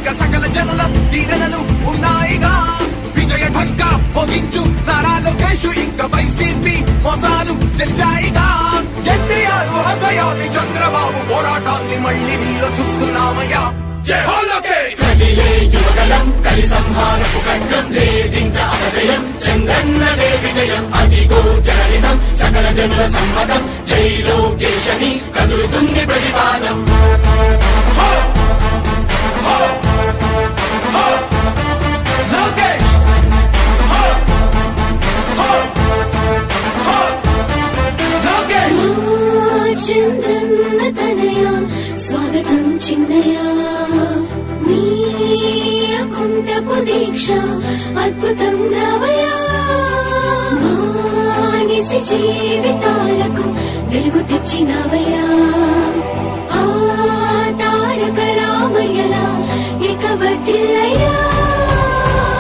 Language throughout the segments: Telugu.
వెనుక సకల జనుల దీవెనలు ఉన్నాయిగా. విజయ ఢంకా మోగించు నారా లోకేష్, ఇంకా వైసీపీ మోసాలు తెలిసాయిగా. ఎన్టీఆర్ ఆశయాన్ని చంద్రబాబు పోరాటాన్ని మళ్ళీ నీలో చూస్తున్నామయ్యా. జై హో లోకేష్. కదిలే యువగలం కలి సంహారపు ఖడ్గం లేదింక అపజయం, చంద్రన్నదే విజయం అదిగో జనహితం సకల జనుల సమ్మతం. జై లోకేశని కదులుతుంది ప్రతిపాదం. లోకేష్ చంద్రన్న తనయ స్వాగతం చిన్నయ, నీకుంటపు దీక్ష అద్భుతం రావయ. మానిసి జీవితాలకు వెలుగు తెచ్చినవయ్యా. ఆ తారక రామయ్యలా ఇక వర్ధిల్లయ్యా.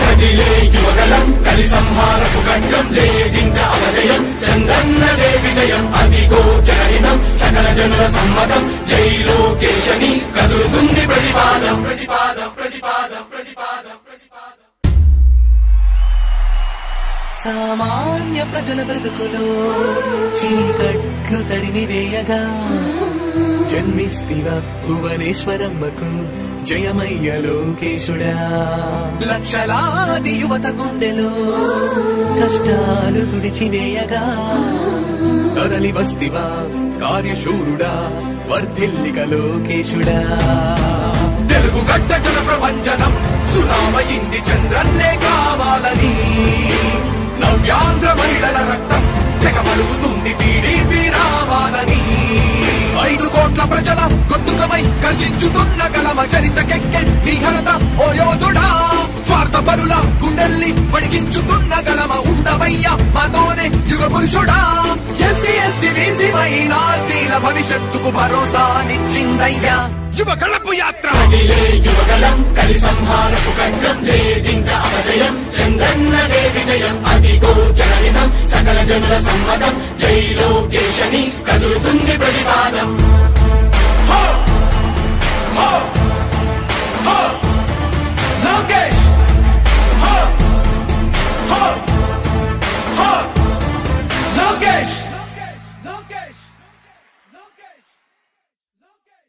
కదిలే యువగలం కలి సంహారపు ఖడ్గం లేదింక అపజయం, చంద్రన్నదే విజయం అదిగో జనహితం సకల జనుల సమ్మతం. జై లోకేశని కదులుతుంది ప్రతిపాదం. ప్రతిపాదం ప్రతిపాదం ప్రతిపాదం ప్రతిపాదం. సామాన్య ప్రజల బ్రతుకులో చీకట్లు తరిమివేయగా జన్మిస్తివ భువనేశ్వరమ్మకు జయమయ్య లోకేశుడా. లక్షలాది యువత గుండెలో కష్టాలు తుడిచివేయగా కదలి వస్తివా కార్యశూరుడా, వర్ధిల్లిక లోకేశుడా. తెలుగు గడ్డ జన ప్రపంచనం సునామయింది చంద్రన్నే కావాలని. నవ్యాంధ్ర మహిళల రక్తం తెగ మలుగుతుంది టీడీపీ రావాలని. 5 కోట్ల ప్రజల గొంతుకమై గర్జించుతున్న గలమ చరితకెక్కె నీ ఘనత ఓ యోధుడా. స్వార్థ పరుల గుండెల్ని వణికించుతున్న గలమ ఉండవయ్య మాతోనే యుగ పురుషుడా. ఎస్సీ ఎస్టీ బీసీ మైనార్టీల భవిష్యత్తుకు భరోసానిచ్చిందయ్యా యువగళపు యాత్ర. కదిలే యువగలం కలి సంహారపు ఖడ్గం లేదింక అపజయం, చంద్రన్నదే విజయం అదిగో జనహితం సకల జనుల సమ్మతం. జై లోకేశని కదులుతుంది ప్రతిపాదం. లోకేష్ లోకేష్ లోకేష్ లోకేష్.